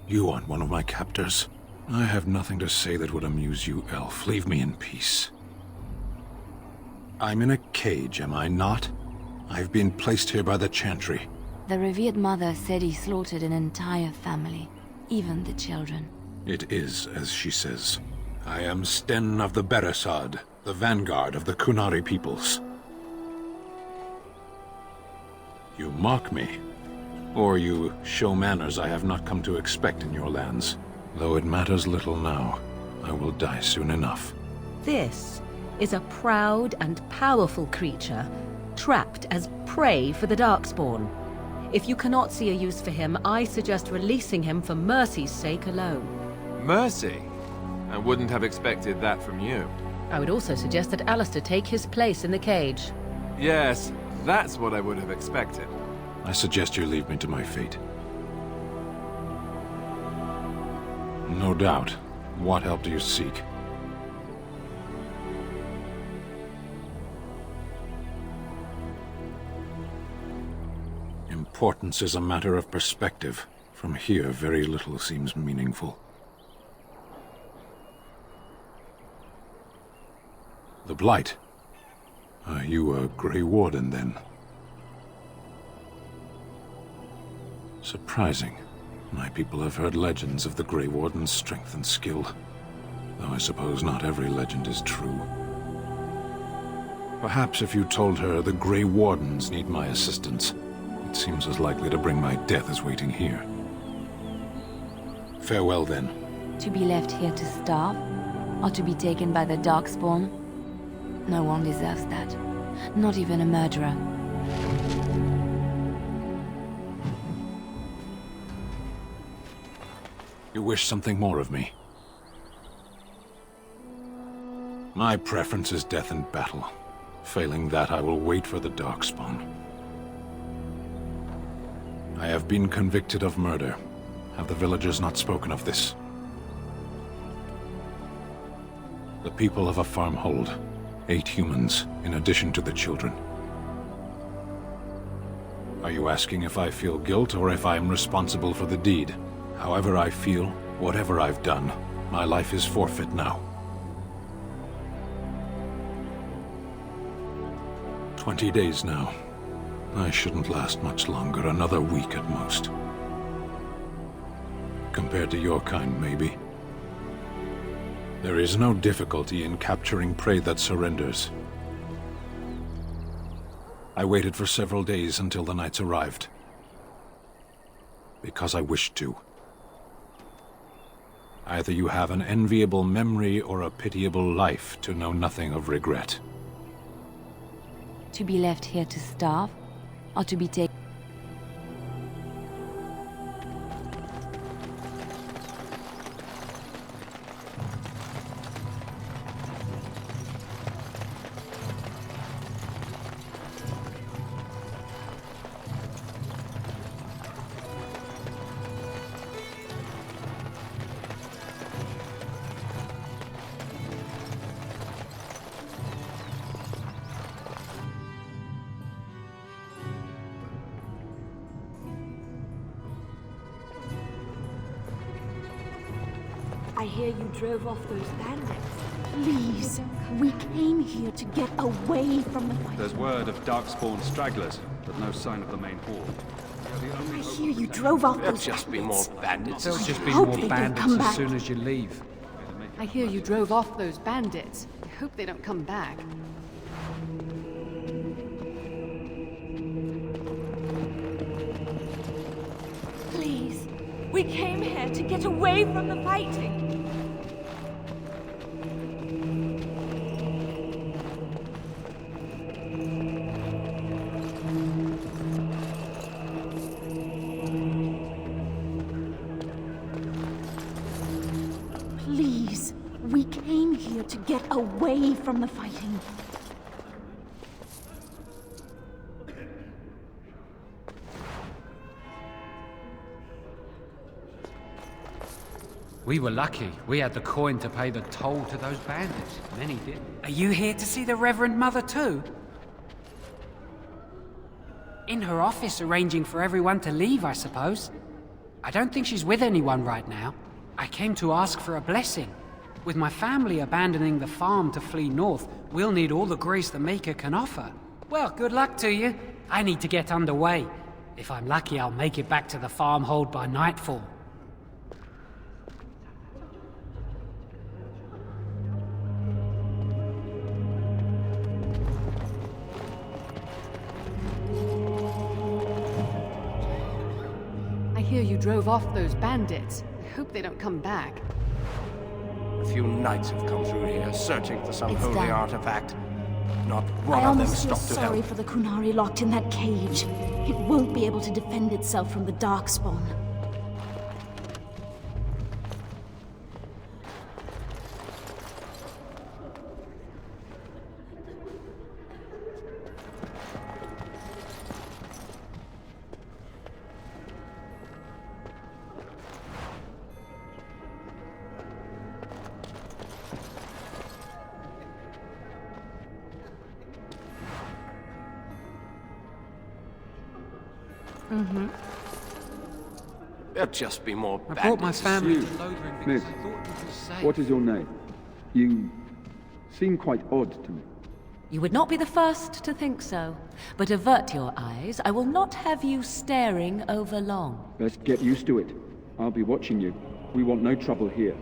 You aren't one of my captors. I have nothing to say that would amuse you, elf. Leave me in peace. I'm in a cage, am I not? I've been placed here by the Chantry. The revered mother said he slaughtered an entire family, even the children. It is as she says. I am Sten of the Beresad, the vanguard of the Kunari peoples. You mock me, or you show manners I have not come to expect in your lands. Though it matters little now, I will die soon enough. This is a proud and powerful creature, trapped as prey for the Darkspawn. If you cannot see a use for him, I suggest releasing him for mercy's sake alone. Mercy? I wouldn't have expected that from you. I would also suggest that Alistair take his place in the cage. Yes, that's what I would have expected. I suggest you leave me to my fate. No doubt. What help do you seek? Importance is a matter of perspective. From here, very little seems meaningful. The Blight. Are you a Grey Warden, then? Surprising. My people have heard legends of the Grey Warden's strength and skill. Though I suppose not every legend is true. Perhaps if you told her the Grey Wardens need my assistance, it seems as likely to bring my death as waiting here. Farewell, then. To be left here to starve? Or to be taken by the Darkspawn? No one deserves that. Not even a murderer. You wish something more of me? My preference is death in battle. Failing that, I will wait for the Darkspawn. I have been convicted of murder. Have the villagers not spoken of this? The people of a farm hold 8 humans, in addition to the children. Are you asking if I feel guilt or if I am responsible for the deed? However I feel, whatever I've done, my life is forfeit now. 20 days now. I shouldn't last much longer, another week at most. Compared to your kind, maybe. There is no difficulty in capturing prey that surrenders. I waited for several days until the knights arrived. Because I wished to. Either you have an enviable memory or a pitiable life to know nothing of regret. To be left here to starve? Or to be taken... I hear you drove off those bandits. Please, we came here to get away from the fight. There's word of Darkspawn stragglers, but no sign of the main horde. I hear you drove off those bandits. There'll just be more bandits. There'll just be Hope more they don't bandits come as back. soon as you leave. I hear you drove off those bandits. I hope they don't come back. Please, we came here to get away from the fighting. Please, we came here to get away from the fighting. We were lucky. We had the coin to pay the toll to those bandits. Many didn't. Are you here to see the Reverend Mother too? In her office arranging for everyone to leave, I suppose. I don't think she's with anyone right now. I came to ask for a blessing. With my family abandoning the farm to flee north, we'll need all the grace the Maker can offer. Well, good luck to you. I need to get underway. If I'm lucky, I'll make it back to the farmhold by nightfall. I hear you drove off those bandits. I hope they don't come back. A few knights have come through here, searching for some It's holy done. artifact. Not I one of them almost feel stopped to sorry help. for the Kunari locked in that cage. It won't be able to defend itself from the Darkspawn. There'll just be more I brought my bandits. family You, to Lothering because Miss, I thought it was safe. What is your name? You seem quite odd to me. You would not be the first to think so. But avert your eyes. I will not have you staring over long. Best get used to it. I'll be watching you. We want no trouble here.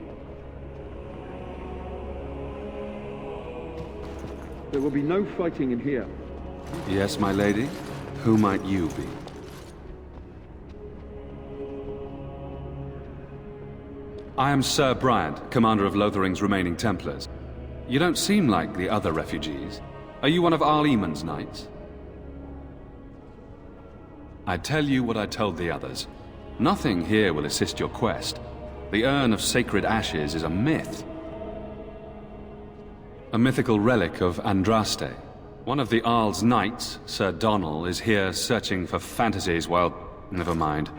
There will be no fighting in here. Yes, my lady? Who might you be? I am Sir Bryant, commander of Lothering's remaining Templars. You don't seem like the other refugees. Are you one of Arl Eamon's knights? I tell you what I told the others. Nothing here will assist your quest. The Urn of Sacred Ashes is a myth. A mythical relic of Andraste. One of the Arl's knights, Sir Donnell, is here searching for fantasies. Well, never mind.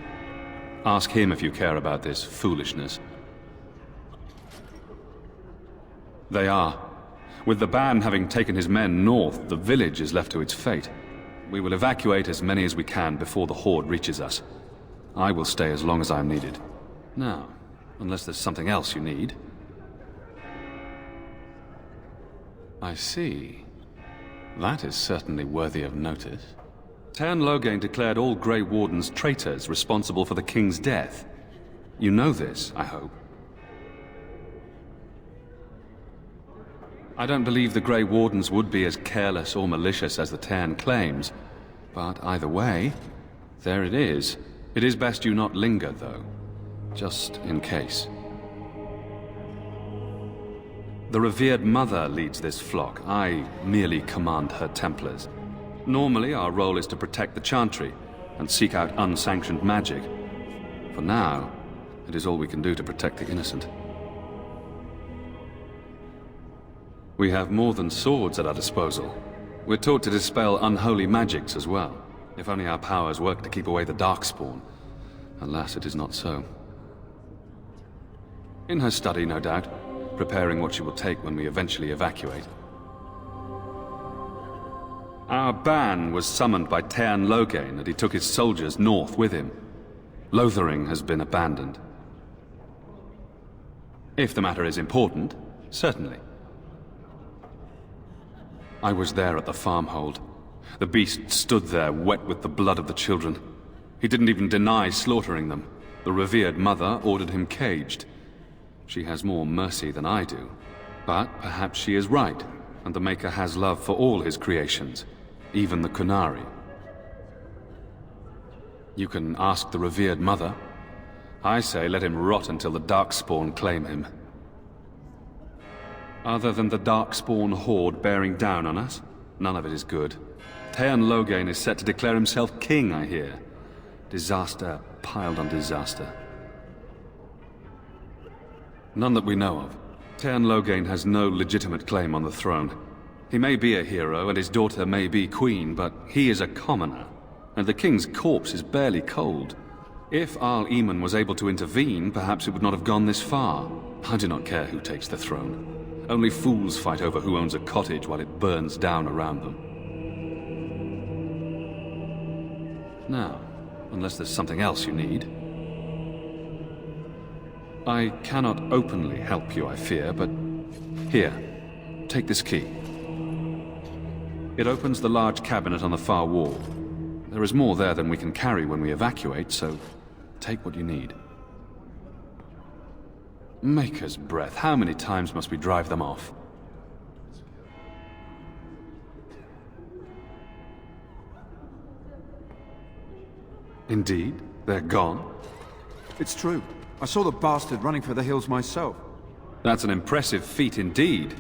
Ask him if you care about this foolishness. They are. With the ban having taken his men north, the village is left to its fate. We will evacuate as many as we can before the horde reaches us. I will stay as long as I am needed. Now, unless there's something else you need. I see. That is certainly worthy of notice. Tern Loghain declared all Grey Wardens traitors responsible for the King's death. You know this, I hope. I don't believe the Grey Wardens would be as careless or malicious as the Tern claims. But either way, there it is. It is best you not linger, though. Just in case. The revered mother leads this flock. I merely command her Templars. Normally, our role is to protect the Chantry and seek out unsanctioned magic. For now, it is all we can do to protect the innocent. We have more than swords at our disposal. We're taught to dispel unholy magics as well. If only our powers work to keep away the Darkspawn. Alas, it is not so. In her study, no doubt, preparing what she will take when we eventually evacuate. Our ban was summoned by Tern Loghain, and he took his soldiers north with him. Lothering has been abandoned. If the matter is important, certainly. I was there at the farmhold. The beast stood there, wet with the blood of the children. He didn't even deny slaughtering them. The revered mother ordered him caged. She has more mercy than I do. But perhaps she is right, and the Maker has love for all his creations, even the Kunari. You can ask the revered mother. I say let him rot until the Darkspawn claim him. Other than the Darkspawn horde bearing down on us, none of it is good. Tern Loghain is set to declare himself king, I hear. Disaster piled on disaster. None that we know of. Tern Loghain has no legitimate claim on the throne. He may be a hero, and his daughter may be queen, but he is a commoner. And the king's corpse is barely cold. If Arl Eamon was able to intervene, perhaps it would not have gone this far. I do not care who takes the throne. Only fools fight over who owns a cottage while it burns down around them. Now, unless there's something else you need. I cannot openly help you, I fear, but here, take this key. It opens the large cabinet on the far wall. There is more there than we can carry when we evacuate, so take what you need. Maker's breath, how many times must we drive them off? Indeed, they're gone. It's true. I saw the bastard running for the hills myself. That's an impressive feat indeed.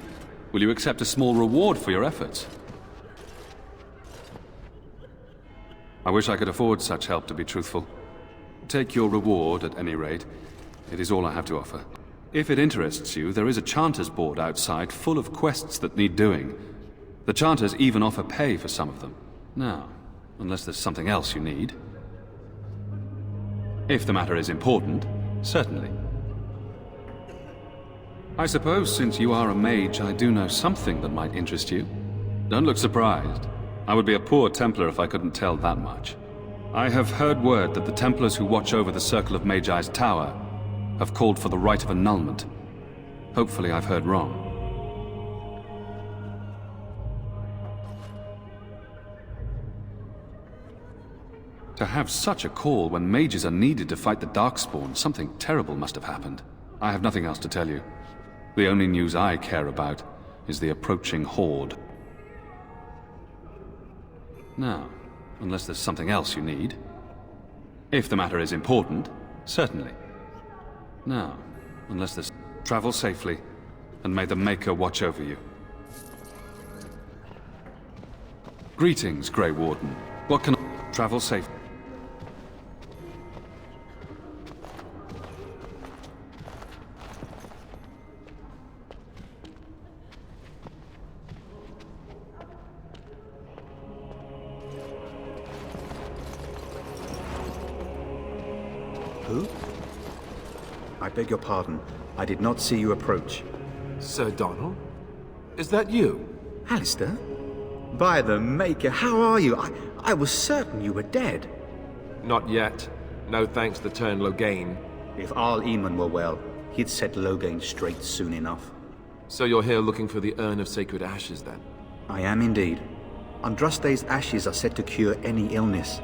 Will you accept a small reward for your efforts? I wish I could afford such help, to be truthful. Take your reward, at any rate. It is all I have to offer. If it interests you, there is a Chanters board outside full of quests that need doing. The Chanters even offer pay for some of them. Now, unless there's something else you need. If the matter is important, certainly. I suppose since you are a mage, I do know something that might interest you. Don't look surprised. I would be a poor Templar if I couldn't tell that much. I have heard word that the Templars who watch over the Circle of Magi's tower have called for the rite of annulment. Hopefully I've heard wrong. To have such a call when mages are needed to fight the Darkspawn, something terrible must have happened. I have nothing else to tell you. The only news I care about is the approaching horde. Now, unless there's something else you need. If the matter is important, certainly. Now, unless there's... Travel safely, and may the Maker watch over you. Greetings, Grey Warden. What can I... Travel safely. Who? I beg your pardon. I did not see you approach. Sir Donald? Is that you? Alistair? By the Maker, how are you? I was certain you were dead. Not yet. No thanks to Turn Logain. If Arl Eamon were well, he'd set Logain straight soon enough. So you're here looking for the Urn of Sacred Ashes, then? I am indeed. Andraste's ashes are said to cure any illness.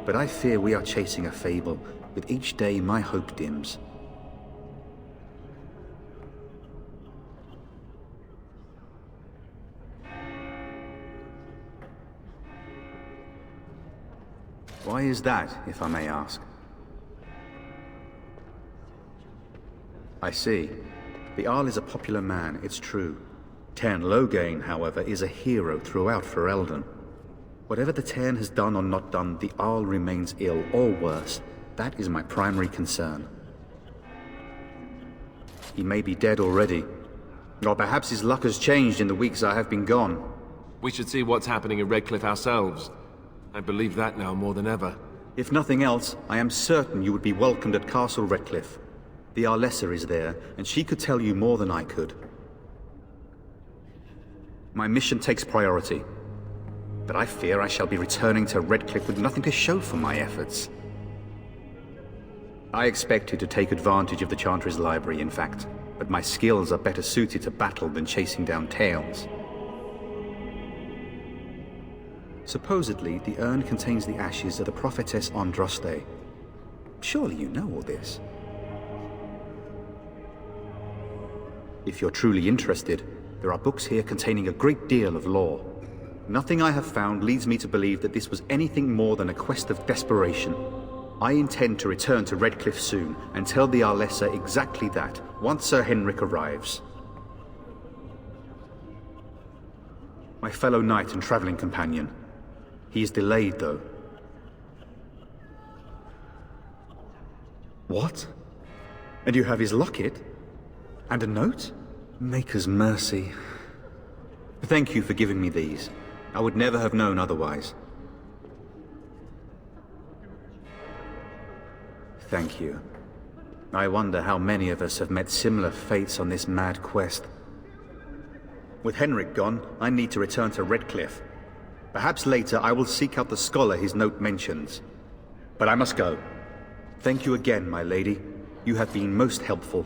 But I fear we are chasing a fable. With each day, my hope dims. Why is that, if I may ask? I see. The Arl is a popular man, it's true. Turn Logain, however, is a hero throughout Ferelden. Whatever the Turn has done or not done, the Arl remains ill, or worse. That is my primary concern. He may be dead already. Or perhaps his luck has changed in the weeks I have been gone. We should see what's happening in Redcliffe ourselves. I believe that now more than ever. If nothing else, I am certain you would be welcomed at Castle Redcliffe. The Arlessa is there, and she could tell you more than I could. My mission takes priority. But I fear I shall be returning to Redcliffe with nothing to show for my efforts. I expected to take advantage of the Chantry's library, in fact, but my skills are better suited to battle than chasing down tales. Supposedly, the urn contains the ashes of the prophetess Andraste. Surely you know all this. If you're truly interested, there are books here containing a great deal of lore. Nothing I have found leads me to believe that this was anything more than a quest of desperation. I intend to return to Redcliffe soon and tell the Arlessa exactly that, once Sir Henrik arrives. My fellow knight and traveling companion. He is delayed, though. What? And you have his locket? And a note? Maker's mercy. Thank you for giving me these. I would never have known otherwise. Thank you. I wonder how many of us have met similar fates on this mad quest. With Henrik gone, I need to return to Redcliffe. Perhaps later I will seek out the scholar his note mentions. But I must go. Thank you again, my lady. You have been most helpful.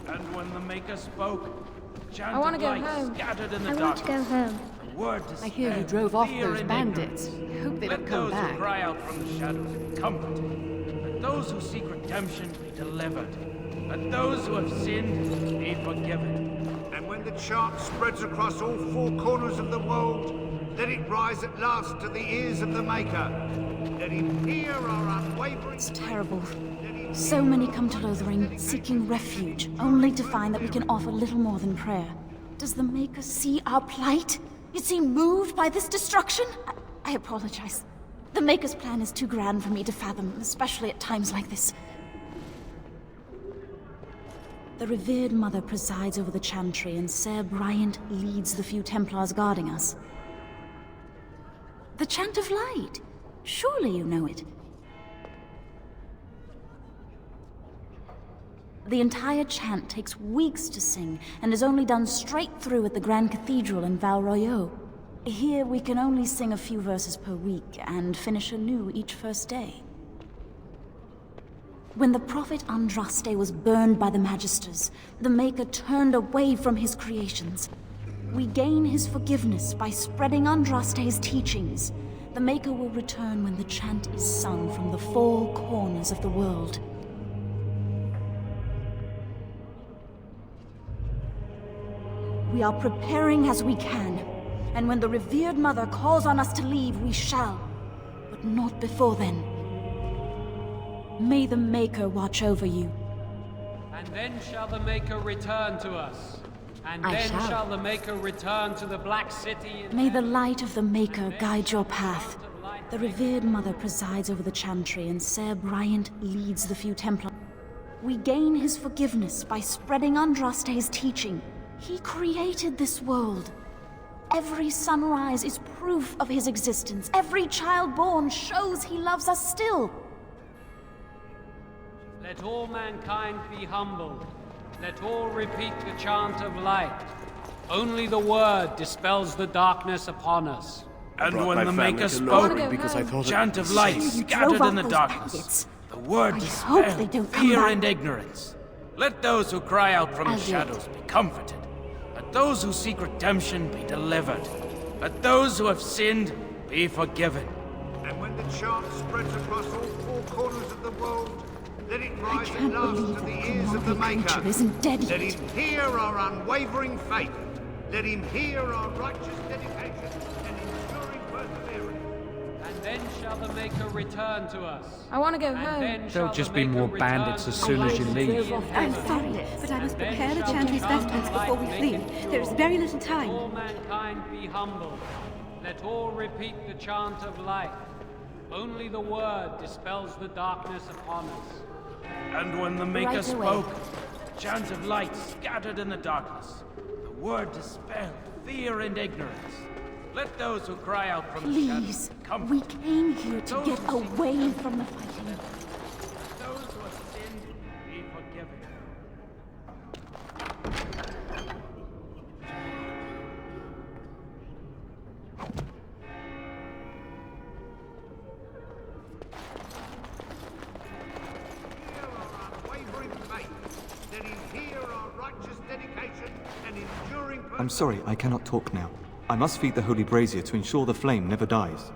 And when the Maker spoke, I want to go home. Scattered in the I want to go home. Word I hear you drove off those bandits. I hope they don't come back. Let those who cry out from the shadows be comforted. Let those who seek redemption be delivered. Let those who have sinned be forgiven. And when the chant spreads across all four corners of the world, let it rise at last to the ears of the Maker. Let him hear our unwavering... It's terrible. So many come to Lothering, seeking refuge, only to find that we can offer little more than prayer. Does the Maker see our plight? Is he moved by this destruction? I apologize. The Maker's plan is too grand for me to fathom, especially at times like this. The revered Mother presides over the chantry, and Ser Bryant leads the few Templars guarding us. The Chant of Light. Surely you know it. The entire chant takes weeks to sing, and is only done straight through at the Grand Cathedral in Val Royeaux. Here we can only sing a few verses per week, and finish anew each first day. When the prophet Andraste was burned by the Magisters, the Maker turned away from his creations. We gain his forgiveness by spreading Andraste's teachings. The Maker will return when the chant is sung from the four corners of the world. We are preparing as we can, and when the revered Mother calls on us to leave, we shall. But not before then. May the Maker watch over you. And then shall the Maker return to us. And then shall the Maker return to the Black City. May the light of the Maker guide your path. The revered Mother presides over the chantry, and Ser Bryant leads the few Templars. We gain his forgiveness by spreading Andraste's teaching. He created this world. Every sunrise is proof of his existence. Every child born shows he loves us still. Let all mankind be humbled. Let all repeat the chant of light. Only the word dispels the darkness upon us. And when the Maker spoke, chant of light scattered in the darkness. The word dispelled fear and ignorance. Let those who cry out from the shadows be comforted. Let those who seek redemption be delivered. Let those who have sinned be forgiven. And when the chant spreads across all four corners of the world, let it rise at last to the ears of the Maker. Let him hear our unwavering faith. Let him hear our righteous dedication and enduring perseverance. And then shall the Maker return to us. I want to go home. There'll just be more bandits as soon as you leave. I'm sorry, but I must prepare the chantry's vestments before we flee. There is very little time. Let all mankind be humbled. Let all repeat the chant of light. Only the word dispels the darkness upon us. And when the Maker spoke, chant of light scattered in the darkness. The word dispelled fear and ignorance. Let those who cry out from the shadows come. We came here to get away from the fighting. Those who have sinned be forgiven. I'm sorry, I cannot talk now. I must feed the holy brazier to ensure the flame never dies.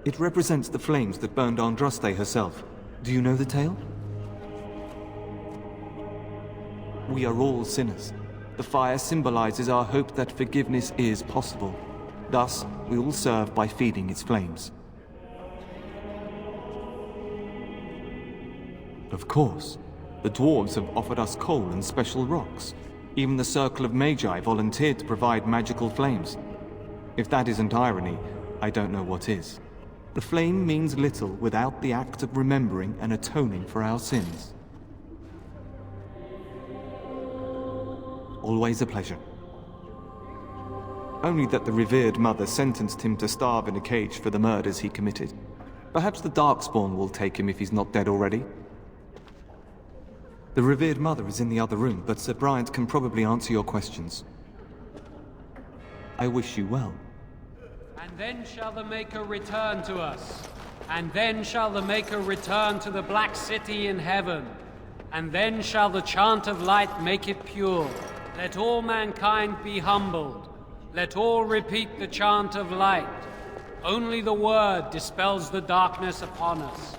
It represents the flames that burned Andraste herself. Do you know the tale? We are all sinners. The fire symbolizes our hope that forgiveness is possible. Thus, we all serve by feeding its flames. Of course. The dwarves have offered us coal and special rocks. Even the Circle of Magi volunteered to provide magical flames. If that isn't irony, I don't know what is. The flame means little without the act of remembering and atoning for our sins. Always a pleasure. Only that the revered Mother sentenced him to starve in a cage for the murders he committed. Perhaps the Darkspawn will take him if he's not dead already. The revered mother is in the other room, but Sir Bryant can probably answer your questions. I wish you well. And then shall the Maker return to us. And then shall the Maker return to the Black City in heaven. And then shall the chant of light make it pure. Let all mankind be humbled. Let all repeat the chant of light. Only the word dispels the darkness upon us.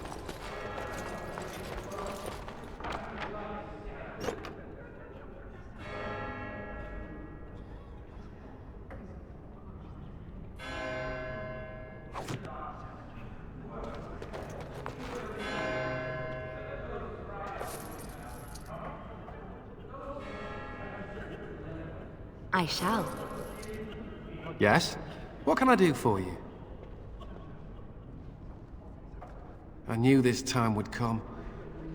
I shall. Yes? What can I do for you? I knew this time would come.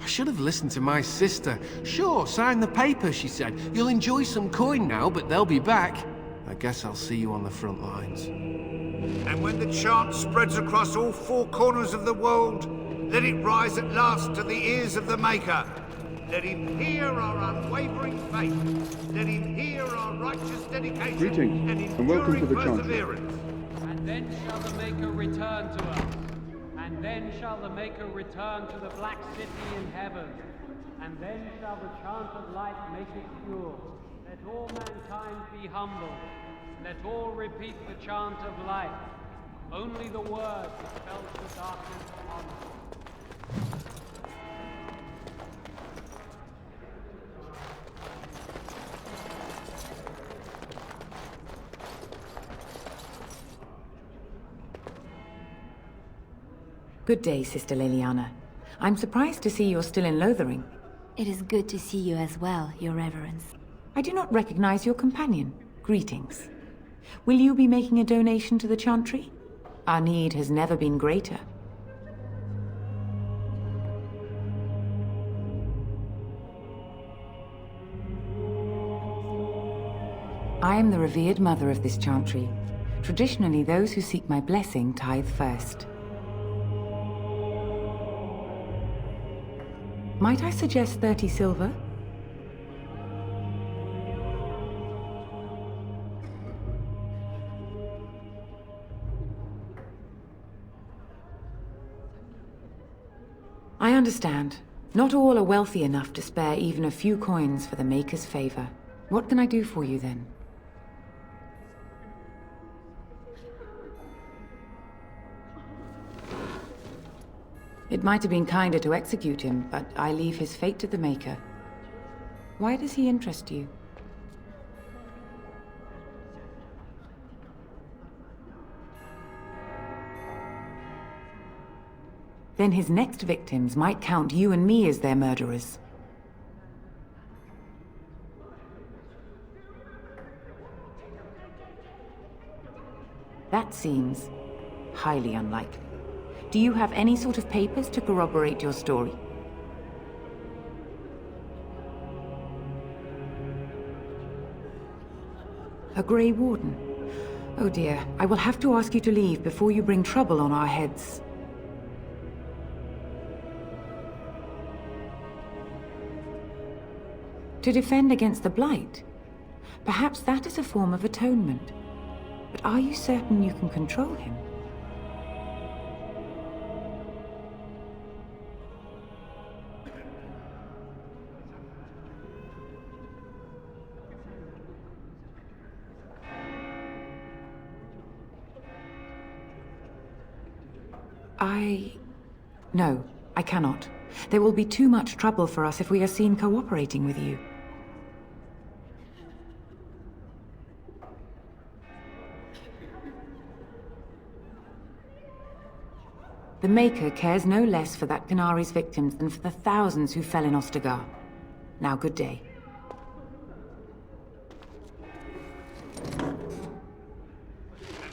I should have listened to my sister. Sure, sign the paper, she said. You'll enjoy some coin now, but they'll be back. I guess I'll see you on the front lines. And when the chant spreads across all four corners of the world, let it rise at last to the ears of the Maker. Let him hear our unwavering faith. Let him hear our righteous dedication. Greetings, and welcome to the perseverance. And then shall the Maker return to us. And then shall the Maker return to the Black City in heaven. And then shall the chant of light make it pure. Let all mankind be humble. Let all repeat the chant of light. Only the word dispels the darkness upon us. Good day, Sister Leliana. I'm surprised to see you're still in Lothering. It is good to see you as well, Your Reverence. I do not recognize your companion. Greetings. Will you be making a donation to the Chantry? Our need has never been greater. I am the revered mother of this Chantry. Traditionally, those who seek my blessing tithe first. Might I suggest 30 silver? I understand. Not all are wealthy enough to spare even a few coins for the Maker's favor. What can I do for you then? It might have been kinder to execute him, but I leave his fate to the Maker. Why does he interest you? Then his next victims might count you and me as their murderers. That seems highly unlikely. Do you have any sort of papers to corroborate your story? A Grey Warden? Oh dear, I will have to ask you to leave before you bring trouble on our heads. To defend against the Blight? Perhaps that is a form of atonement. But are you certain you can control him? No, I cannot. There will be too much trouble for us if we are seen cooperating with you. The Maker cares no less for that Canari's victims than for the thousands who fell in Ostagar. Now, good day. And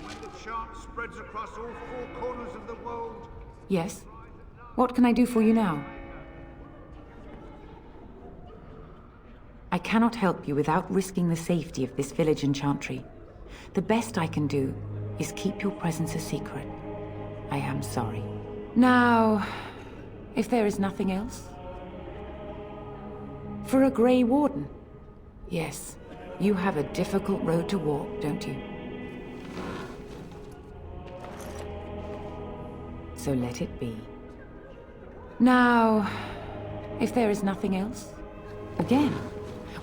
when the chant spreads across all four corners of the world... Yes? What can I do for you now? I cannot help you without risking the safety of this village and Chantry. The best I can do is keep your presence a secret. I am sorry. Now, if there is nothing else? For a Grey Warden? Yes, you have a difficult road to walk, don't you? So let it be. Now, if there is nothing else? Again,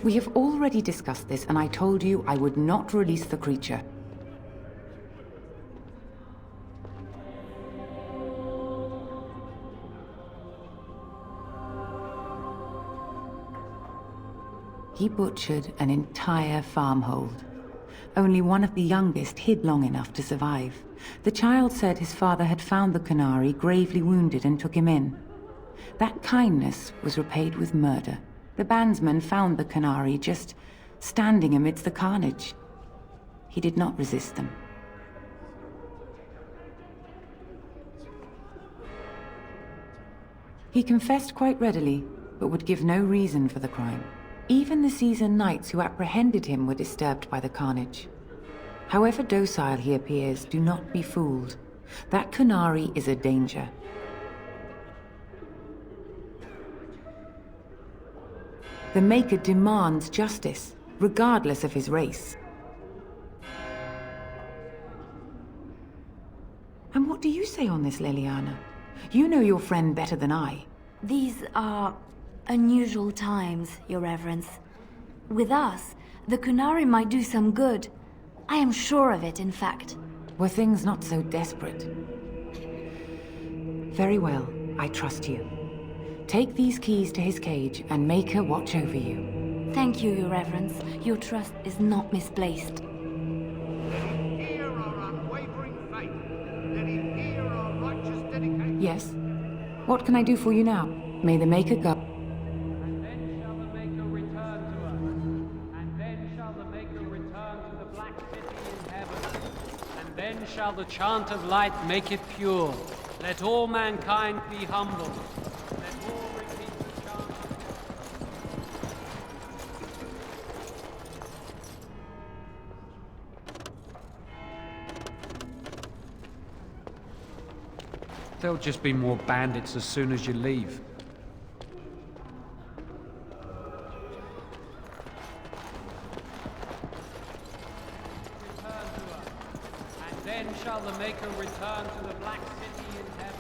we have already discussed this, and I told you I would not release the creature. He butchered an entire farmhold. Only one of the youngest hid long enough to survive. The child said his father had found the Canary gravely wounded and took him in. That kindness was repaid with murder. The bandsman found the Canary just standing amidst the carnage. He did not resist them. He confessed quite readily, but would give no reason for the crime. Even the seasoned knights who apprehended him were disturbed by the carnage. However docile he appears, do not be fooled. That Canary is a danger. The Maker demands justice, regardless of his race. And what do you say on this, Leliana? You know your friend better than I. These are unusual times, Your Reverence. With us, the Canary might do some good. I am sure of it, in fact. Were things not so desperate? Very well, I trust you. Take these keys to his cage and make her watch over you. Thank you, Your Reverence. Your trust is not misplaced. Yes? What can I do for you now? May the Maker go. And then shall the Maker return to us. And then shall the Maker return to the Black City in heaven. And then shall the chant of light make it pure. Let all mankind be humble. Let all repeat the chant. There'll just be more bandits as soon as you leave. And then shall the Maker return to the Black City in heaven.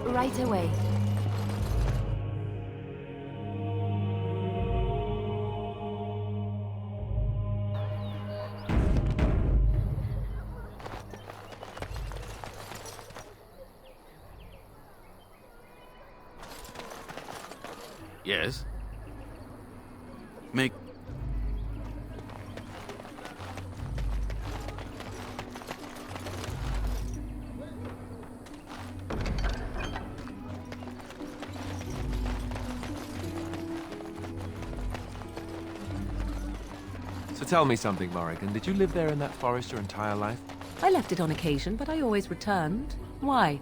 Right away. Yes? Make... So tell me something, Morrigan. Did you live there in that forest your entire life? I left it on occasion, but I always returned. Why?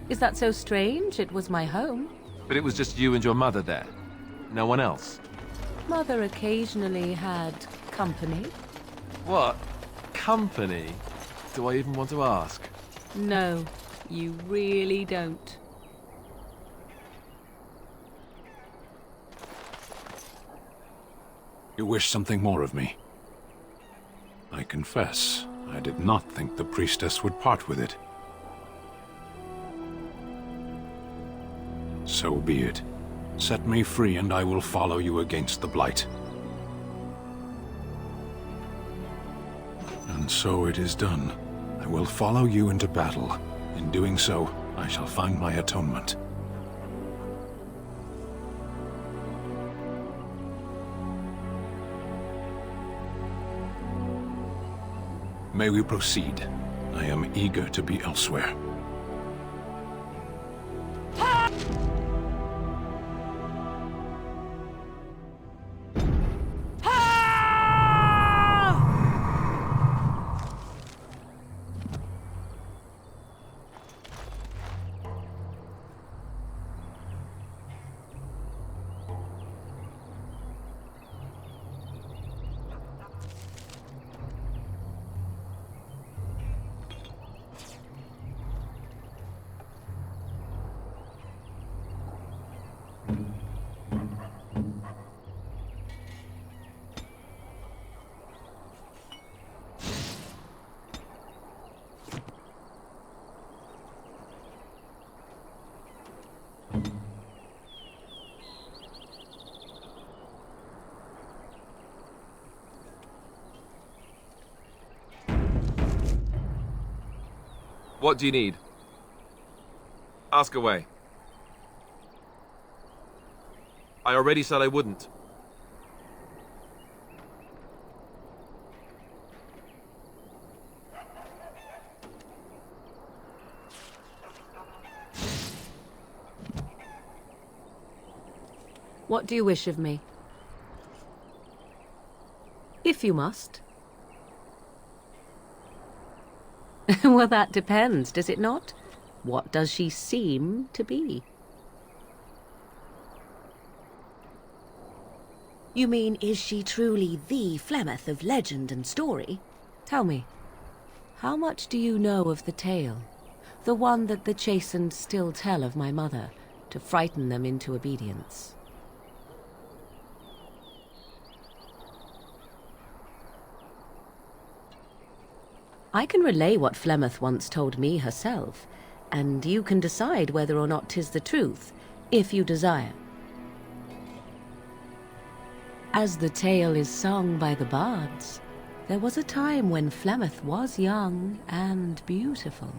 Is that so strange? It was my home. But it was just you and your mother there? No one else? Mother occasionally had company. What? Company? Do I even want to ask? No, you really don't. You wish something more of me? I confess, I did not think the priestess would part with it. So be it. Set me free and I will follow you against the Blight. And so it is done. I will follow you into battle. In doing so, I shall find my atonement. May we proceed? I am eager to be elsewhere. What do you need? Ask away. I already said I wouldn't. What do you wish of me? If you must. Well, that depends, does it not? What does she seem to be? You mean, is she truly the Flemeth of legend and story? Tell me, how much do you know of the tale? The one that the chastened still tell of my mother, to frighten them into obedience. I can relay what Flemeth once told me herself, and you can decide whether or not 'tis the truth, if you desire. As the tale is sung by the bards, there was a time when Flemeth was young and beautiful,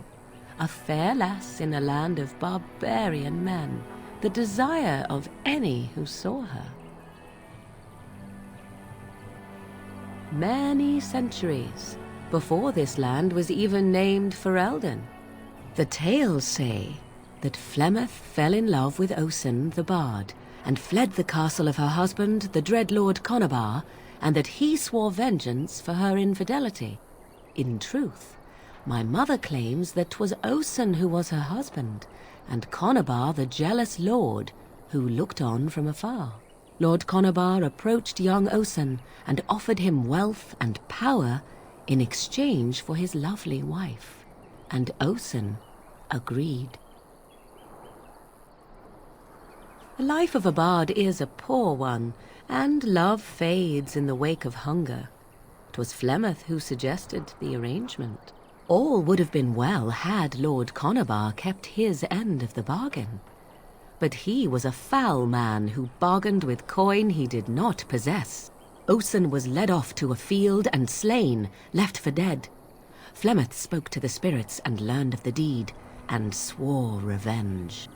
a fair lass in a land of barbarian men, the desire of any who saw her. Many centuries before this land was even named Ferelden. The tales say that Flemeth fell in love with Osen the Bard, and fled the castle of her husband, the dread Lord Conobar, and that he swore vengeance for her infidelity. In truth, my mother claims that 'twas Osen who was her husband, and Conobar the jealous lord who looked on from afar. Lord Conobar approached young Osen and offered him wealth and power in exchange for his lovely wife, and Osen agreed. The life of a bard is a poor one, and love fades in the wake of hunger. 'Twas Flemeth who suggested the arrangement. All would have been well had Lord Conobar kept his end of the bargain. But he was a foul man who bargained with coin he did not possess. Osen was led off to a field and slain, left for dead. Flemeth spoke to the spirits and learned of the deed, and swore revenge.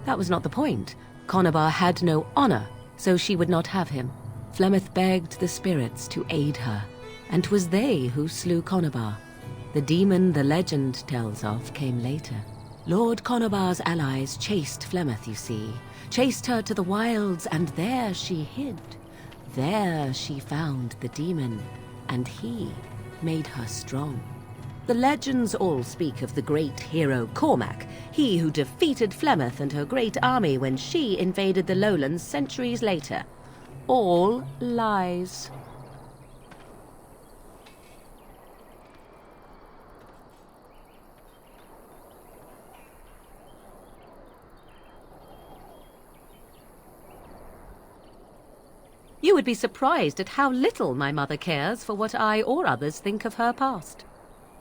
That was not the point. Conobar had no honor, so she would not have him. Flemeth begged the spirits to aid her, and 'twas they who slew Conobar. The demon the legend tells of came later. Lord Conobar's allies chased Flemeth, you see, chased her to the wilds, and there she hid. There she found the demon, and he made her strong. The legends all speak of the great hero Cormac, he who defeated Flemeth and her great army when she invaded the lowlands centuries later. All lies. You would be surprised at how little my mother cares for what I or others think of her past.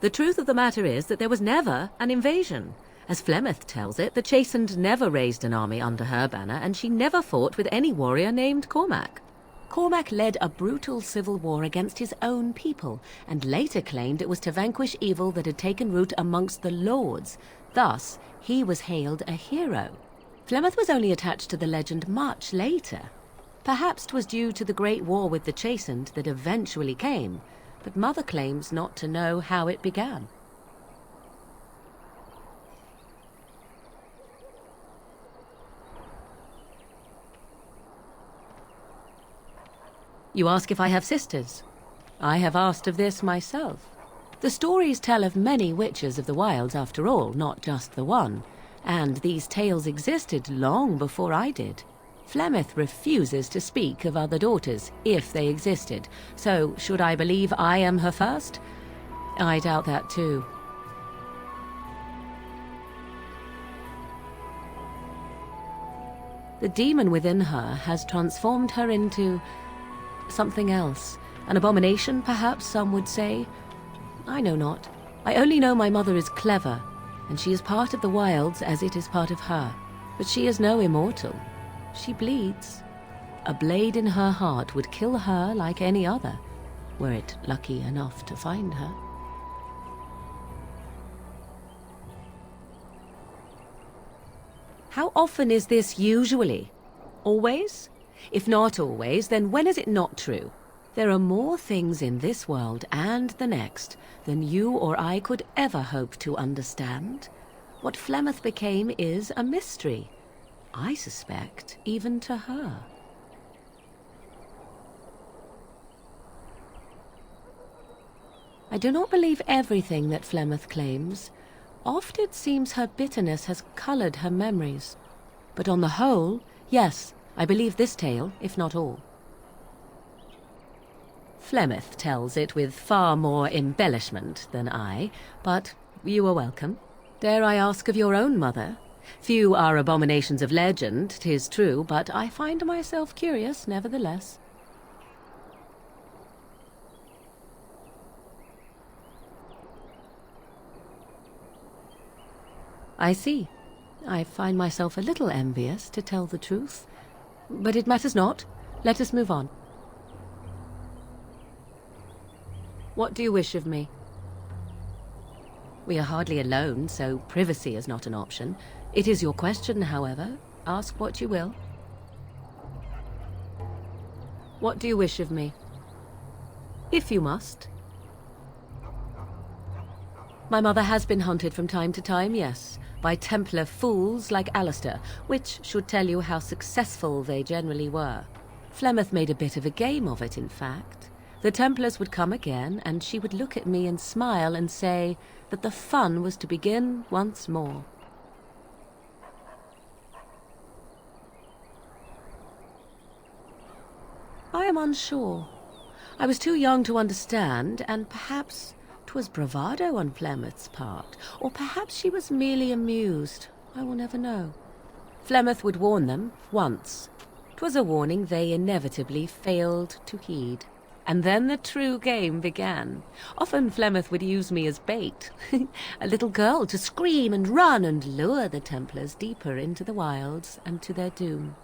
The truth of the matter is that there was never an invasion. As Flemeth tells it, the Chastened never raised an army under her banner, and she never fought with any warrior named Cormac. Cormac led a brutal civil war against his own people, and later claimed it was to vanquish evil that had taken root amongst the lords. Thus, he was hailed a hero. Flemeth was only attached to the legend much later. Perhaps 'twas due to the great war with the Chastened that eventually came, but Mother claims not to know how it began. You ask if I have sisters. I have asked of this myself. The stories tell of many witches of the wilds after all, not just the one, and these tales existed long before I did. Flemeth refuses to speak of other daughters, if they existed, so should I believe I am her first? I doubt that too. The demon within her has transformed her into something else. An abomination, perhaps some would say. I know not. I only know my mother is clever, and she is part of the wilds as it is part of her. But she is no immortal. She bleeds. A blade in her heart would kill her like any other. were it lucky enough to find her. How often is this usually? Always? If not always, then when is it not true? There are more things in this world and the next than you or I could ever hope to understand. What Flemeth became is a mystery. I suspect, even to her. I do not believe everything that Flemeth claims. Oft it seems her bitterness has coloured her memories. But on the whole, yes, I believe this tale, if not all. Flemeth tells it with far more embellishment than I, but you are welcome. Dare I ask of your own mother? Few are abominations of legend, 'tis true, but I find myself curious nevertheless. I see. I find myself a little envious, to tell the truth. But it matters not. Let us move on. What do you wish of me? We are hardly alone, so privacy is not an option. It is your question, however. Ask what you will. What do you wish of me? If you must. My mother has been hunted from time to time, yes, by Templar fools like Alistair, which should tell you how successful they generally were. Flemeth made a bit of a game of it, in fact. The Templars would come again, and she would look at me and smile and say that the fun was to begin once more. I am unsure. I was too young to understand, and perhaps 'twas bravado on Flemeth's part, or perhaps she was merely amused. I will never know. Flemeth would warn them once. 'Twas a warning they inevitably failed to heed. And then the true game began. Often Flemeth would use me as bait, a little girl to scream and run and lure the Templars deeper into the wilds and to their doom.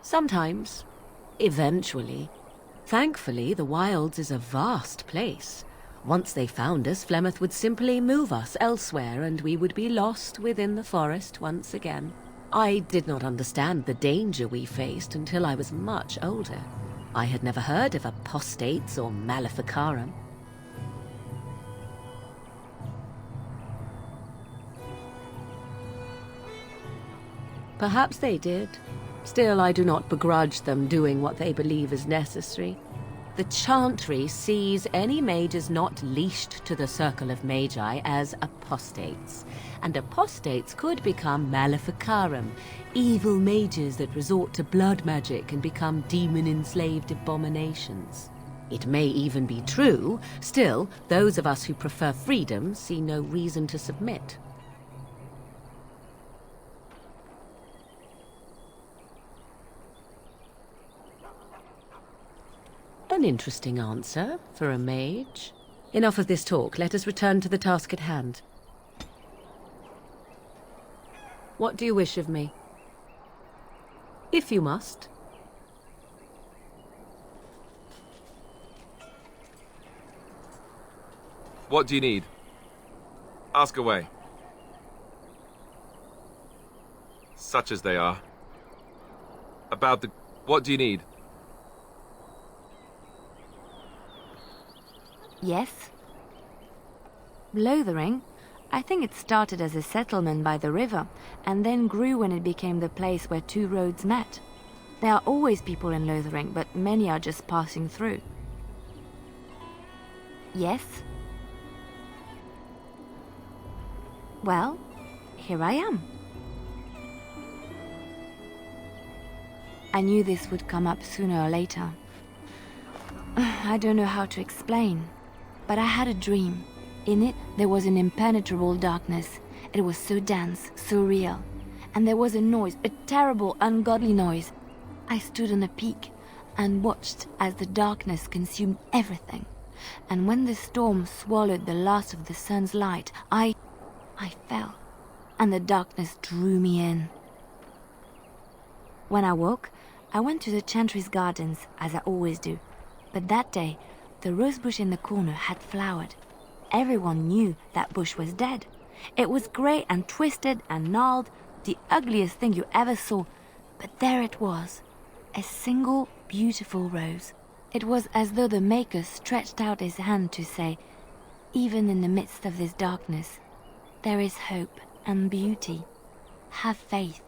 Sometimes, eventually. Thankfully, the wilds is a vast place. Once they found us, Flemeth would simply move us elsewhere and we would be lost within the forest once again. I did not understand the danger we faced until I was much older. I had never heard of apostates or maleficarum. Perhaps they did. Still, I do not begrudge them doing what they believe is necessary. The Chantry sees any mages not leashed to the Circle of Magi as apostates, and apostates could become maleficarum, evil mages that resort to blood magic and become demon-enslaved abominations. It may even be true, still, those of us who prefer freedom see no reason to submit. An interesting answer for a mage. Enough of this talk. Let us return to the task at hand. What do you wish of me? If you must. What do you need? Ask away. Such as they are. About the... What do you need? Yes. Lothering? I think it started as a settlement by the river, and then grew when it became the place where two roads met. There are always people in Lothering, but many are just passing through. Yes? Well, here I am. I knew this would come up sooner or later. I don't know how to explain. But I had a dream. In it, there was an impenetrable darkness. It was so dense, so real. And there was a noise, a terrible, ungodly noise. I stood on a peak and watched as the darkness consumed everything. And when the storm swallowed the last of the sun's light, I fell. And the darkness drew me in. When I woke, I went to the Chantry's gardens, as I always do. But that day, the rosebush in the corner had flowered. Everyone knew that bush was dead. It was grey and twisted and gnarled, the ugliest thing you ever saw. But there it was, a single beautiful rose. It was as though the Maker stretched out his hand to say, even in the midst of this darkness, there is hope and beauty. Have faith.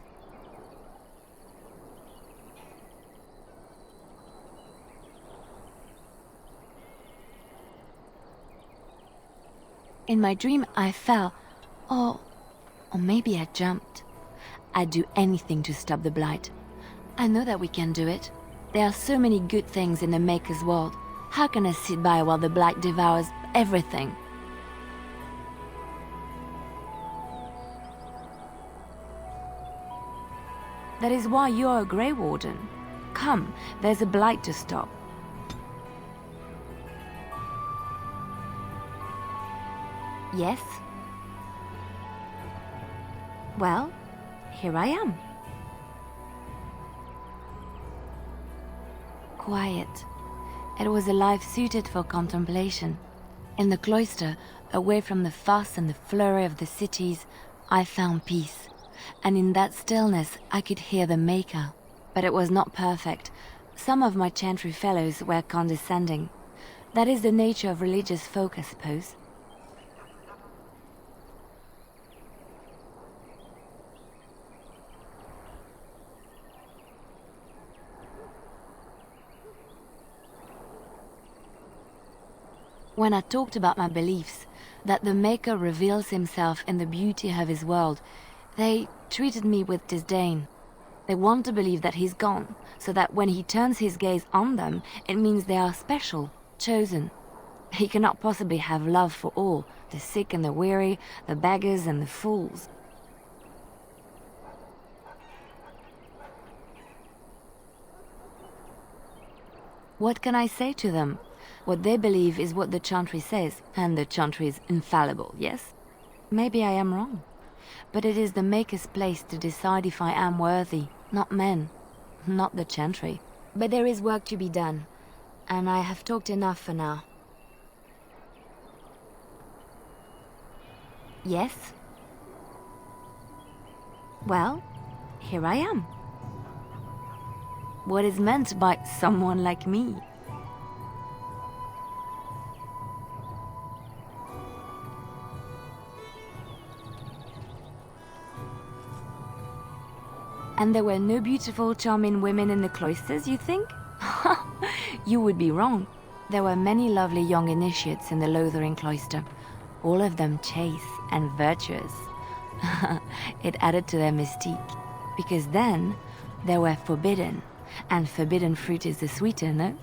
In my dream, I fell, or maybe I jumped. I'd do anything to stop the Blight. I know that we can do it. There are so many good things in the Maker's world. How can I sit by while the Blight devours everything? That is why you're a Grey Warden. Come, there's a Blight to stop. Yes? Well, here I am. Quiet. It was a life suited for contemplation. In the cloister, away from the fuss and the flurry of the cities, I found peace. And in that stillness, I could hear the Maker. But it was not perfect. Some of my Chantry fellows were condescending. That is the nature of religious folk, I suppose. When I talked about my beliefs, that the Maker reveals himself in the beauty of his world, they treated me with disdain. They want to believe that he's gone, so that when he turns his gaze on them, it means they are special, chosen. He cannot possibly have love for all, the sick and the weary, the beggars and the fools. What can I say to them? What they believe is what the Chantry says, and the Chantry is infallible, yes? Maybe I am wrong. But it is the Maker's place to decide if I am worthy, not men, not the Chantry. But there is work to be done, and I have talked enough for now. Yes? Well, here I am. What is meant by someone like me? And there were no beautiful, charming women in the cloisters, you think? You would be wrong. There were many lovely young initiates in the Lothering cloister, all of them chaste and virtuous. It added to their mystique, because then they were forbidden, and forbidden fruit is the sweeter, no?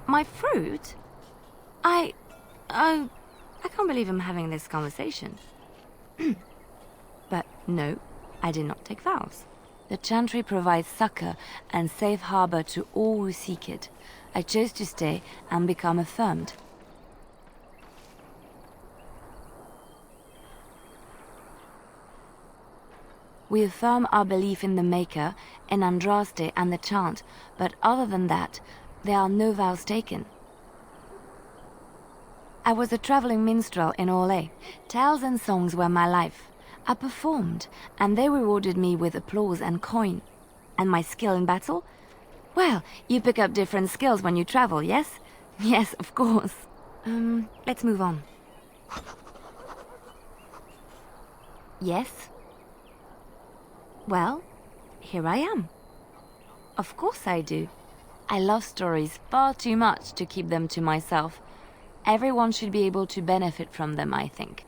My fruit? I can't believe I'm having this conversation. But no, I did not take vows. The Chantry provides succor and safe harbor to all who seek it. I chose to stay and become affirmed. We affirm our belief in the Maker, in Andraste and the chant, but other than that, there are no vows taken. I was a traveling minstrel in Orlais. Tales and songs were my life. I performed, and they rewarded me with applause and coin. And my skill in battle? Well, you pick up different skills when you travel, yes? Yes, of course. Let's move on. Yes? Well, here I am. Of course I do. I love stories far too much to keep them to myself. Everyone should be able to benefit from them, I think.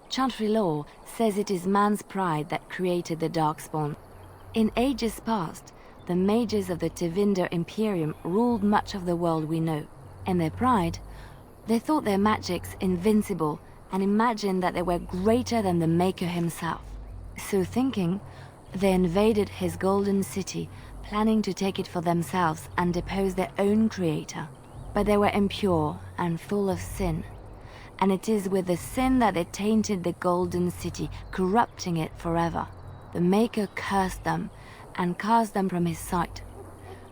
Chantry law says it is man's pride that created the Darkspawn. In ages past, the mages of the Tevinder Imperium ruled much of the world we know. In their pride, they thought their magics invincible and imagined that they were greater than the Maker himself. So thinking, they invaded his golden city, planning to take it for themselves and depose their own creator. But they were impure and full of sin, and it is with the sin that they tainted the Golden City, corrupting it forever. The Maker cursed them and cast them from his sight.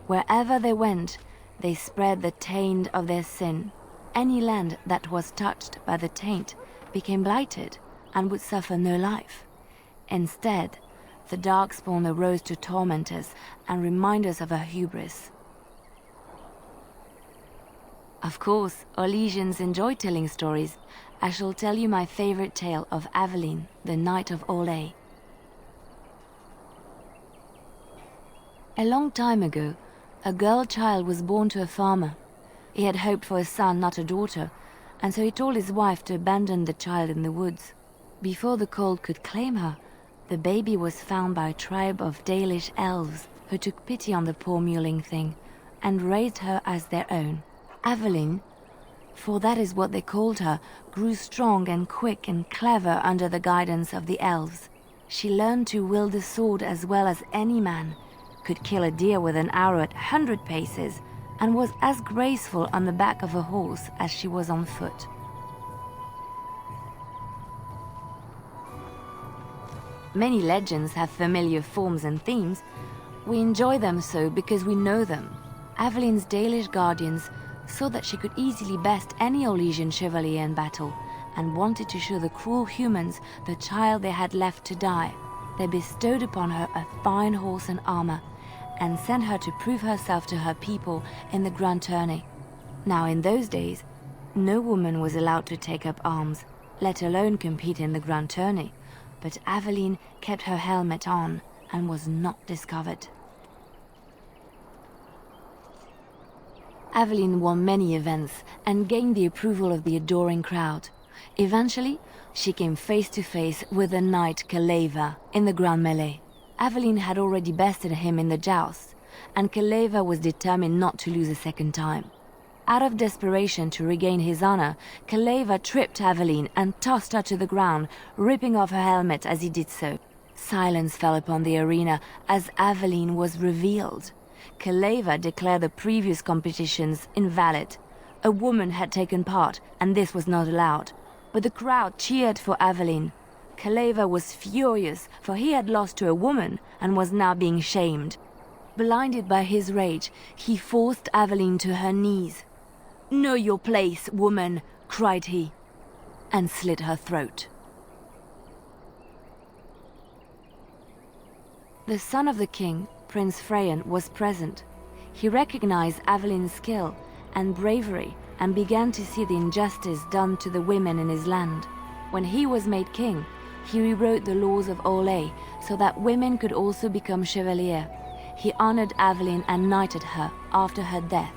Wherever they went, they spread the taint of their sin. Any land that was touched by the taint became blighted and would suffer no life. Instead, the Darkspawn arose to torment us and remind us of our hubris. Of course, Orlesians enjoy telling stories. I shall tell you my favorite tale of Aveline, the Knight of Orlais. A long time ago, a girl child was born to a farmer. He had hoped for a son, not a daughter, and so he told his wife to abandon the child in the woods. Before the cold could claim her, the baby was found by a tribe of Dalish elves who took pity on the poor mewling thing and raised her as their own. Aveline, for that is what they called her, grew strong and quick and clever under the guidance of the elves. She learned to wield the sword as well as any man, could kill a deer with an arrow at 100 paces, and was as graceful on the back of a horse as she was on foot. Many legends have familiar forms and themes. We enjoy them so because we know them. Aveline's Dalish guardians saw that she could easily best any Orlesian chevalier in battle, and wanted to show the cruel humans the child they had left to die. They bestowed upon her a fine horse and armor, and sent her to prove herself to her people in the grand tourney. Now in those days, no woman was allowed to take up arms, let alone compete in the grand tourney, but Aveline kept her helmet on and was not discovered. Aveline won many events and gained the approval of the adoring crowd. Eventually, she came face to face with the knight Kaleva in the grand melee. Aveline had already bested him in the joust, and Kaleva was determined not to lose a second time. Out of desperation to regain his honor, Kaleva tripped Aveline and tossed her to the ground, ripping off her helmet as he did so. Silence fell upon the arena as Aveline was revealed. Kaleva declared the previous competitions invalid. A woman had taken part, and this was not allowed. But the crowd cheered for Aveline. Kaleva was furious, for he had lost to a woman and was now being shamed. Blinded by his rage, he forced Aveline to her knees. "Know your place, woman," cried he, and slit her throat. The son of the king, Prince Freyan, was present. He recognized Aveline's skill and bravery and began to see the injustice done to the women in his land. When he was made king, he rewrote the laws of Orlais so that women could also become chevalier. He honored Aveline and knighted her after her death.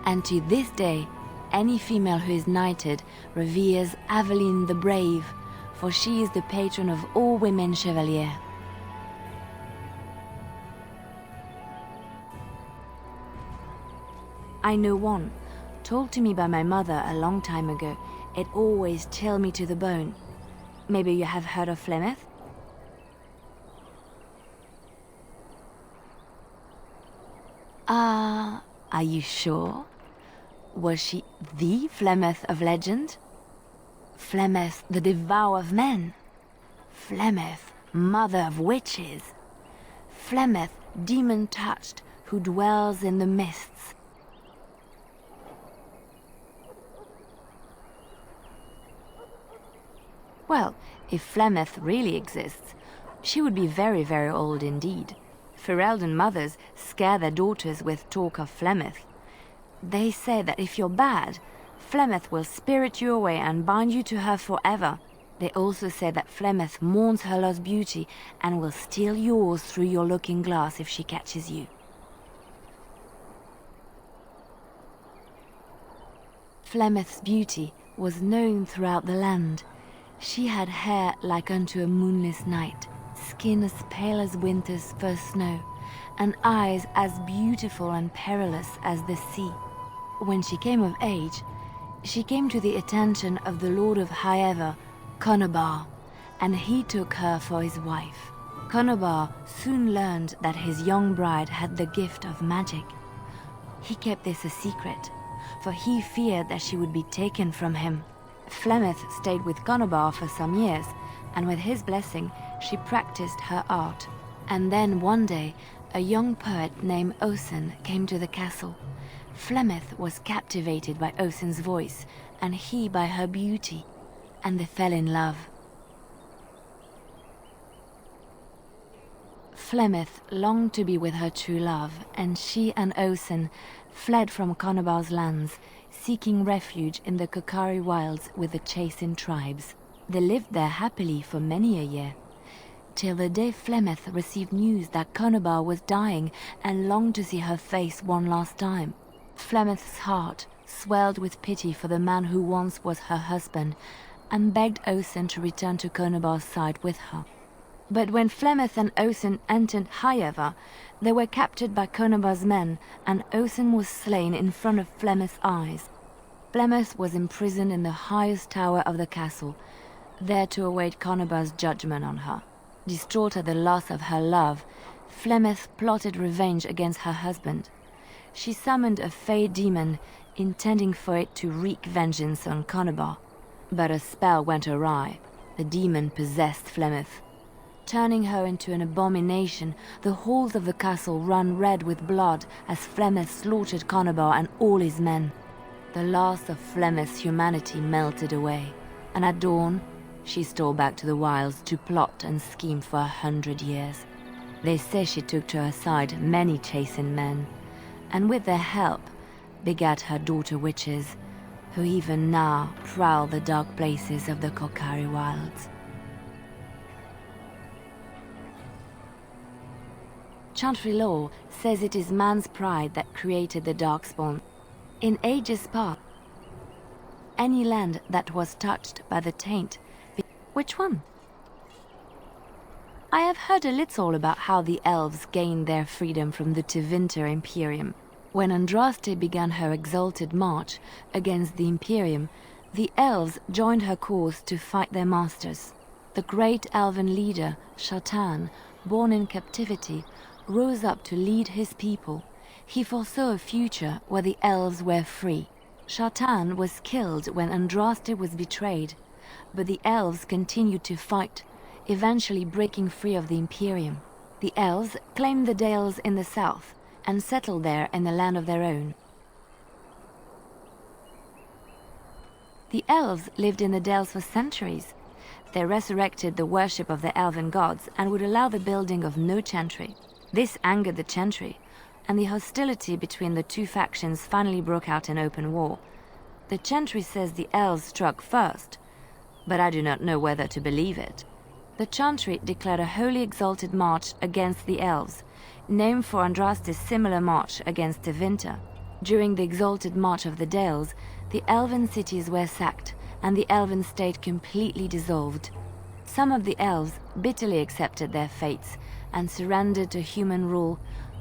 And to this day, any female who is knighted reveres Aveline the Brave, for she is the patron of all women chevalier. I know one, told to me by my mother a long time ago. It always chilled me to the bone. Maybe you have heard of Flemeth? Are you sure? Was she the Flemeth of legend? Flemeth, the devourer of men? Flemeth, mother of witches? Flemeth, demon-touched, who dwells in the mists? Well, if Flemeth really exists, she would be very, very old indeed. Ferelden mothers scare their daughters with talk of Flemeth. They say that if you're bad, Flemeth will spirit you away and bind you to her forever. They also say that Flemeth mourns her lost beauty and will steal yours through your looking glass if she catches you. Flemeth's beauty was known throughout the land. She had hair like unto a moonless night, skin as pale as winter's first snow, and eyes as beautiful and perilous as the sea. When she came of age, she came to the attention of the Lord of Highever, Conobar, and he took her for his wife. Conobar soon learned that his young bride had the gift of magic. He kept this a secret, for he feared that she would be taken from him. Flemeth stayed with Conobar for some years, and with his blessing, she practiced her art. And then one day, a young poet named Osen came to the castle. Flemeth was captivated by Osen's voice, and he by her beauty, and they fell in love. Flemeth longed to be with her true love, and she and Osen fled from Conobar's lands, seeking refuge in the Kokari wilds with the Chasing tribes. They lived there happily for many a year, till the day Flemeth received news that Conobar was dying and longed to see her face one last time. Flemeth's heart swelled with pity for the man who once was her husband, and begged Osen to return to Conobar's side with her. But when Flemeth and Osen entered Highever, they were captured by Conobar's men, and Osen was slain in front of Flemeth's eyes. Flemeth was imprisoned in the highest tower of the castle, there to await Conobar's judgment on her. Distraught at the loss of her love, Flemeth plotted revenge against her husband. She summoned a fey demon, intending for it to wreak vengeance on Conobar. But a spell went awry. The demon possessed Flemeth. Turning her into an abomination, the halls of the castle ran red with blood as Flemeth slaughtered Conobar and all his men. The last of Flemeth's humanity melted away, and at dawn, she stole back to the wilds to plot and scheme for 100 years. They say she took to her side many Chasing men, and with their help, begat her daughter witches, who even now prowl the dark places of the Kokari wilds. Chantry lore says it is man's pride that created the Darkspawn. In ages past, any land that was touched by the taint. Which one? I have heard a little about how the elves gained their freedom from the Tevinter Imperium. When Andraste began her exalted march against the Imperium, the elves joined her cause to fight their masters. The great elven leader, Shatan, born in captivity, rose up to lead his people. He foresaw a future where the elves were free. Shatan was killed when Andraste was betrayed, but the elves continued to fight, eventually breaking free of the Imperium. The elves claimed the Dales in the south and settled there in the land of their own. The elves lived in the Dales for centuries. They resurrected the worship of the elven gods and would allow the building of no chantry. This angered the Chantry, and the hostility between the two factions finally broke out in open war. The Chantry says the elves struck first, but I do not know whether to believe it. The Chantry declared a wholly exalted march against the elves, named for Andraste's similar march against Tevinter. During the exalted march of the Dales, the elven cities were sacked, and the elven state completely dissolved. Some of the elves bitterly accepted their fates, and surrendered to human rule,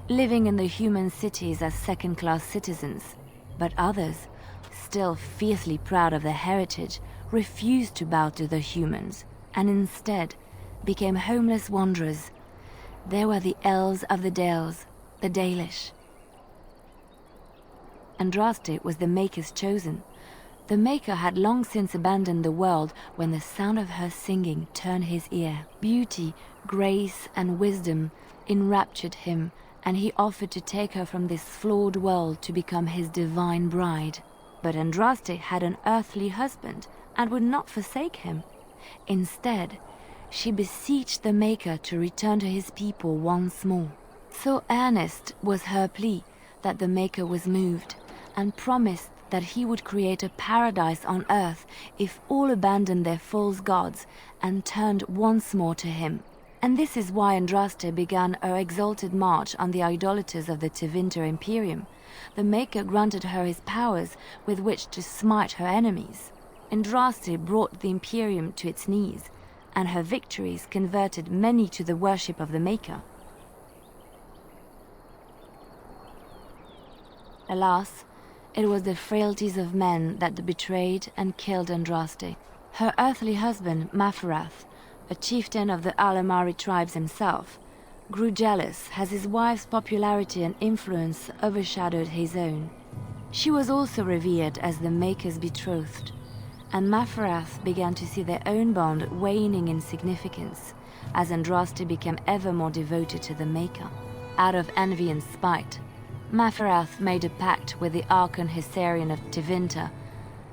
living in the human cities as second-class citizens. But others, still fiercely proud of their heritage, refused to bow to the humans, and instead became homeless wanderers. They were the elves of the Dales, the Dalish. Andraste was the Maker's chosen. The Maker had long since abandoned the world when the sound of her singing turned his ear. Beauty, grace, and wisdom enraptured him, and he offered to take her from this flawed world to become his divine bride. But Andraste had an earthly husband and would not forsake him. Instead, she beseeched the Maker to return to his people once more. So earnest was her plea that the Maker was moved, and promised that he would create a paradise on earth if all abandoned their false gods and turned once more to him. And this is why Andraste began her exalted march on the idolaters of the Tevinter Imperium. The Maker granted her his powers with which to smite her enemies. Andraste brought the Imperium to its knees, and her victories converted many to the worship of the Maker. Alas, it was the frailties of men that betrayed and killed Andraste. Her earthly husband, Maferath, a chieftain of the Alamari tribes himself, grew jealous as his wife's popularity and influence overshadowed his own. She was also revered as the Maker's betrothed, and Mafarath began to see their own bond waning in significance as Andraste became ever more devoted to the Maker. Out of envy and spite, Mafarath made a pact with the Archon Hessarian of Tevinter,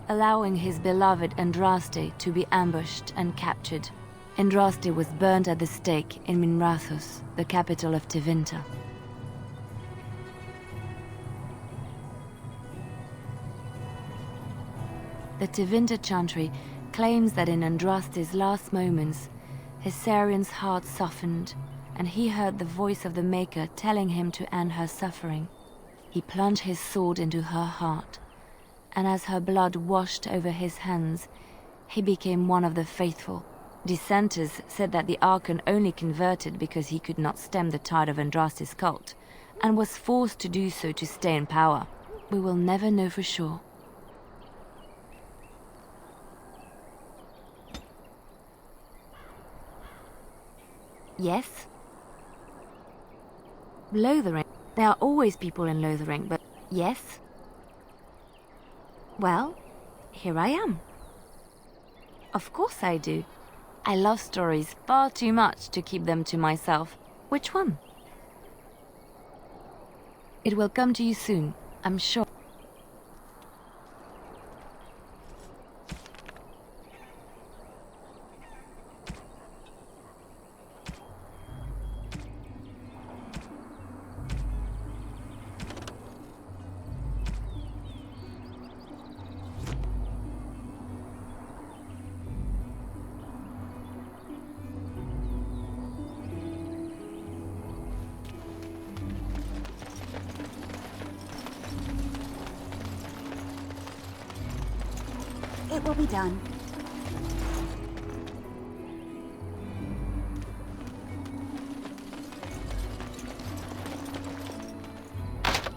allowing his beloved Andraste to be ambushed and captured. Andraste was burned at the stake in Minrathous, the capital of Tevinter. The Tevinter Chantry claims that in Andraste's last moments, Hessarian's heart softened, and he heard the voice of the Maker telling him to end her suffering. He plunged his sword into her heart, and as her blood washed over his hands, he became one of the faithful. Dissenters said that the Archon only converted because he could not stem the tide of Andraste's cult, and was forced to do so to stay in power. We will never know for sure. Yes? Lothering. There are always people in Lothering, but yes? Well, here I am. Of course I do. I love stories far too much to keep them to myself. Which one? It will come to you soon, I'm sure. It will be done.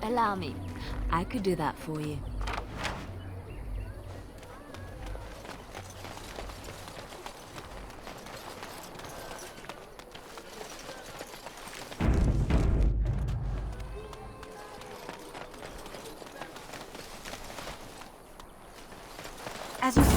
Allow me. I could do that for you. As you say.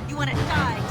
You want to die?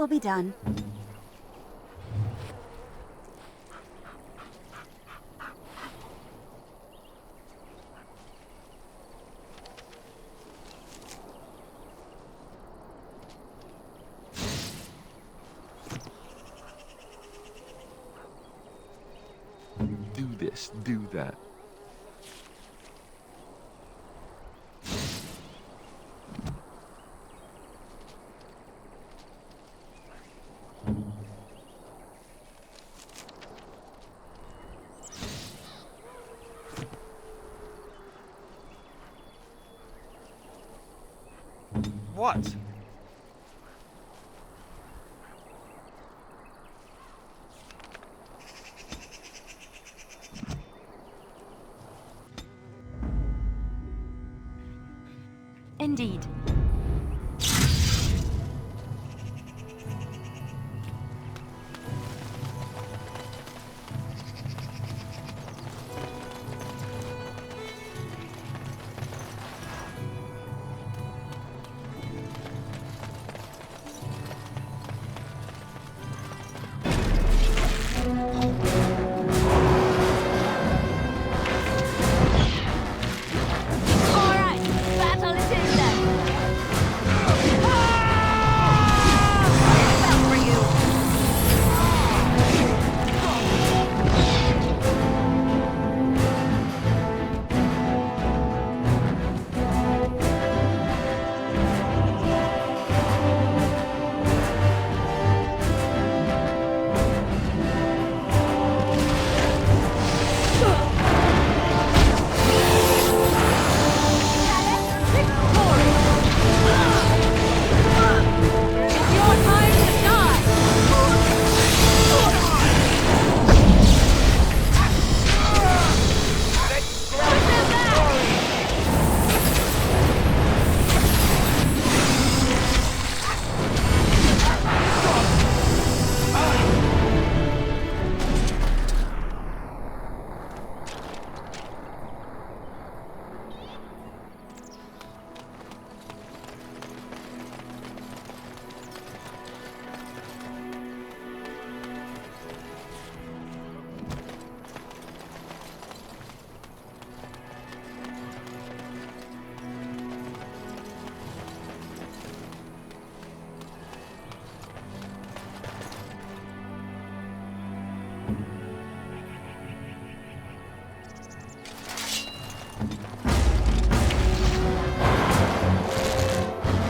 will be done. Do this, do that. What? Indeed.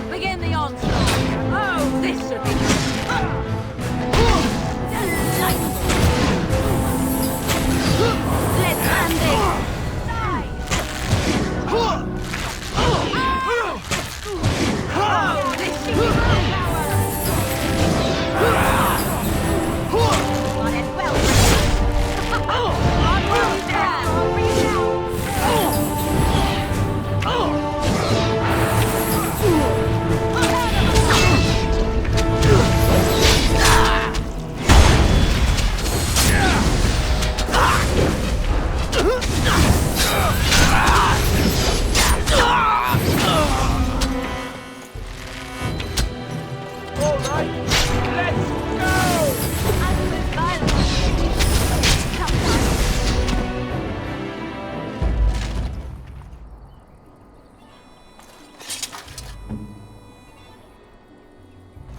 Begin the onslaught. Oh, this should be delightful. Let's land it. Oh, this should be got it well. On down.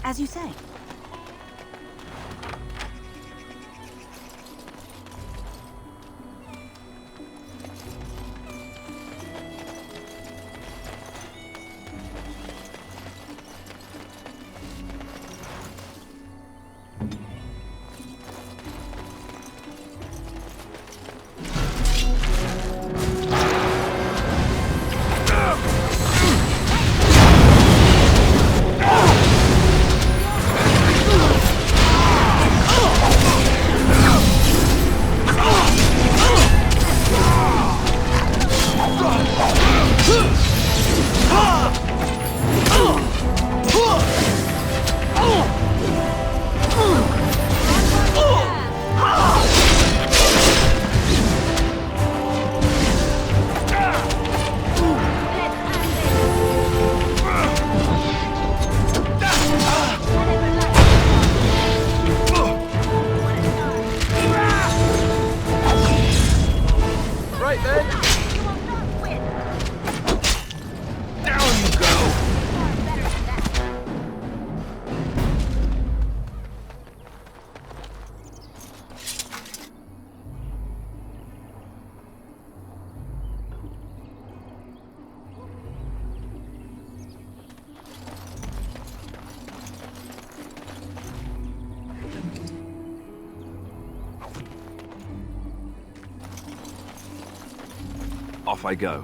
As you say. Off I go.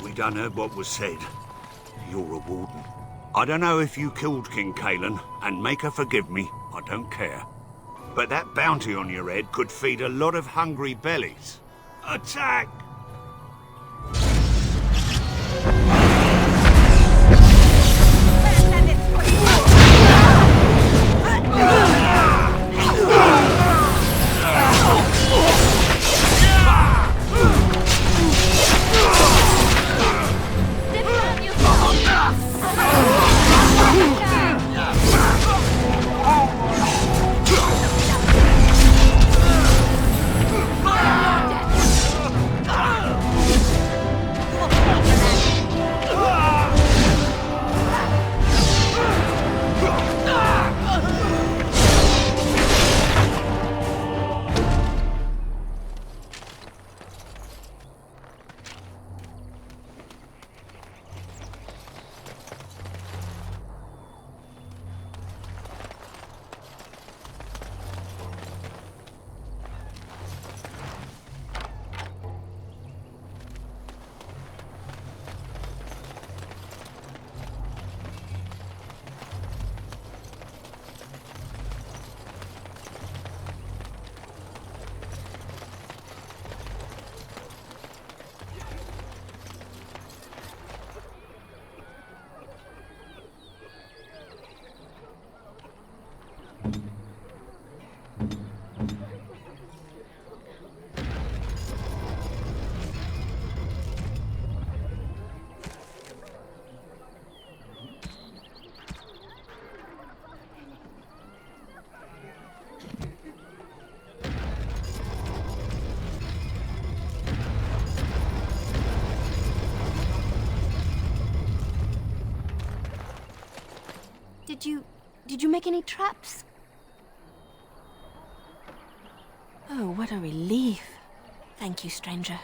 We done heard what was said. You're a warden. I don't know if you killed King Kalen, and make her forgive me, I don't care. But that bounty on your head could feed a lot of hungry bellies. Attack! Did you make any traps? what a relief. Thank you, stranger.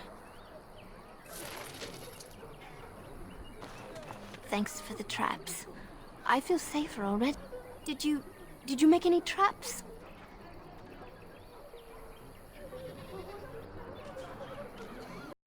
Thanks for the traps. I feel safer already. Did you make any traps?